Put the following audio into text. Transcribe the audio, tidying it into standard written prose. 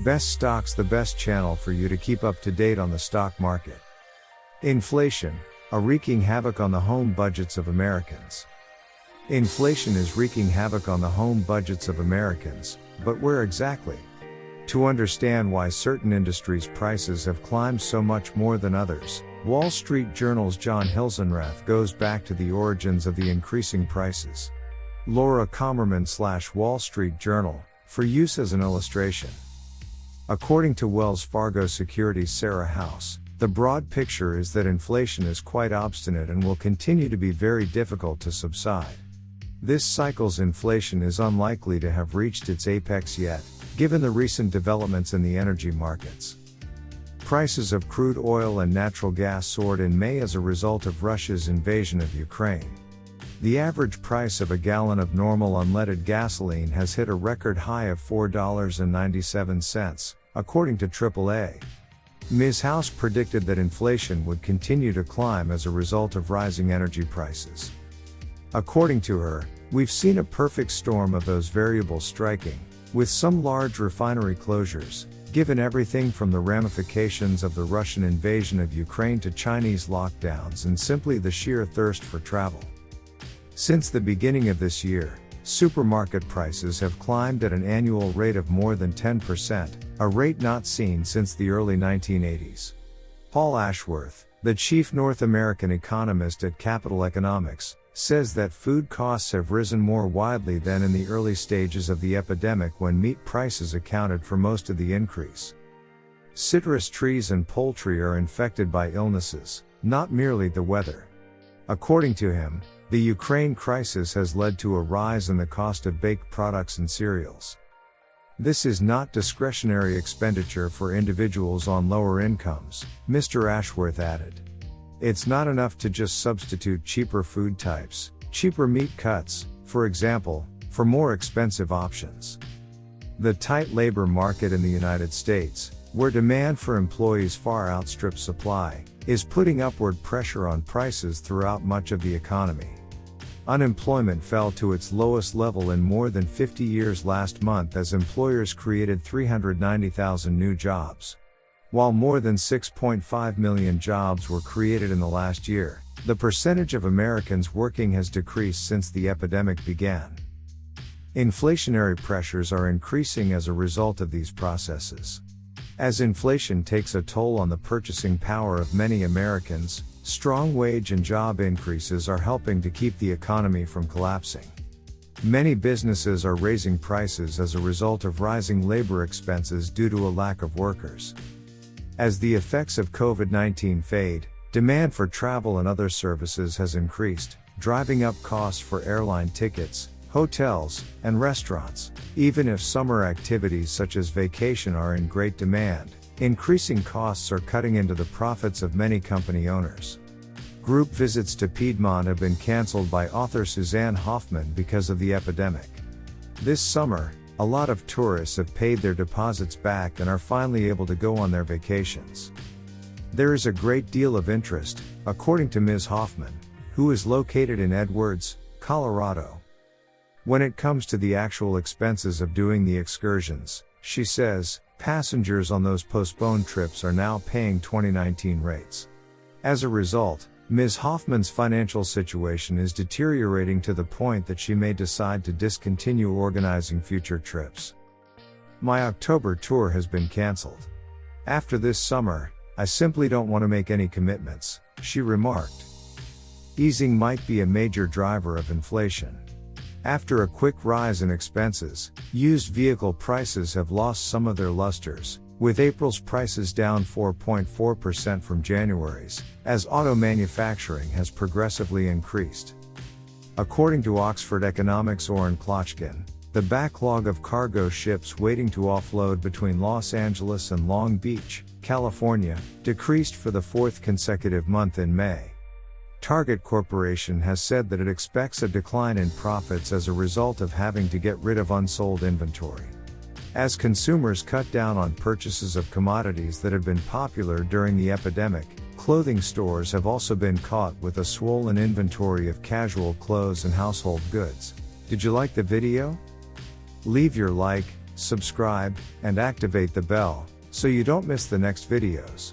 Best Stocks, the best channel for you to keep up to date on the stock market. Inflation, wreaking havoc on the home budgets of Americans. Inflation is wreaking havoc on the home budgets of Americans, but where exactly? To understand why certain industries' prices have climbed so much more than others, Wall Street Journal's John Hilsenrath goes back to the origins of the increasing prices. Laura Kommerman / Wall Street Journal, for use as an illustration. According to Wells Fargo Securities' Sarah House, the broad picture is that inflation is quite obstinate and will continue to be very difficult to subside. This cycle's inflation is unlikely to have reached its apex yet, given the recent developments in the energy markets. Prices of crude oil and natural gas soared in May as a result of Russia's invasion of Ukraine. The average price of a gallon of normal unleaded gasoline has hit a record high of $4.97, according to AAA. Ms. House predicted that inflation would continue to climb as a result of rising energy prices. According to her, we've seen a perfect storm of those variables striking, with some large refinery closures, given everything from the ramifications of the Russian invasion of Ukraine to Chinese lockdowns and simply the sheer thirst for travel. Since the beginning of this year, supermarket prices have climbed at an annual rate of more than 10%, a rate not seen since the early 1980s. Paul Ashworth, the chief North American economist at Capital Economics, says that food costs have risen more widely than in the early stages of the epidemic when meat prices accounted for most of the increase. Citrus trees and poultry are infected by illnesses, not merely the weather. According to him, the Ukraine crisis has led to a rise in the cost of baked products and cereals. This is not discretionary expenditure for individuals on lower incomes, Mr. Ashworth added. It's not enough to just substitute cheaper food types, cheaper meat cuts, for example, for more expensive options. The tight labor market in the United States, where demand for employees far outstrips supply, is putting upward pressure on prices throughout much of the economy. Unemployment fell to its lowest level in more than 50 years last month as employers created 390,000 new jobs. While more than 6.5 million jobs were created in the last year, the percentage of Americans working has decreased since the epidemic began. Inflationary pressures are increasing as a result of these processes. As inflation takes a toll on the purchasing power of many Americans, strong wage and job increases are helping to keep the economy from collapsing. Many businesses are raising prices as a result of rising labor expenses due to a lack of workers. As the effects of COVID-19 fade, demand for travel and other services has increased, driving up costs for airline tickets, hotels, and restaurants. Even if summer activities such as vacation are in great demand, increasing costs are cutting into the profits of many company owners. Group visits to Piedmont have been canceled by author Suzanne Hoffman because of the epidemic. This summer, a lot of tourists have paid their deposits back and are finally able to go on their vacations. There is a great deal of interest, according to Ms. Hoffman, who is located in Edwards, Colorado. When it comes to the actual expenses of doing the excursions, she says, passengers on those postponed trips are now paying 2019 rates. As a result, Ms. Hoffman's financial situation is deteriorating to the point that she may decide to discontinue organizing future trips. My October tour has been canceled. After this summer, I simply don't want to make any commitments, she remarked. Easing might be a major driver of inflation. After a quick rise in expenses, used vehicle prices have lost some of their lusters, with April's prices down 4.4% from January's, as auto manufacturing has progressively increased. According to Oxford Economics' Oren Klochkin, the backlog of cargo ships waiting to offload between Los Angeles and Long Beach, California, decreased for the fourth consecutive month in May. Target Corporation has said that it expects a decline in profits as a result of having to get rid of unsold inventory. As consumers cut down on purchases of commodities that have been popular during the epidemic, clothing stores have also been caught with a swollen inventory of casual clothes and household goods. Did you like the video? Leave your like, subscribe, and activate the bell, so you don't miss the next videos.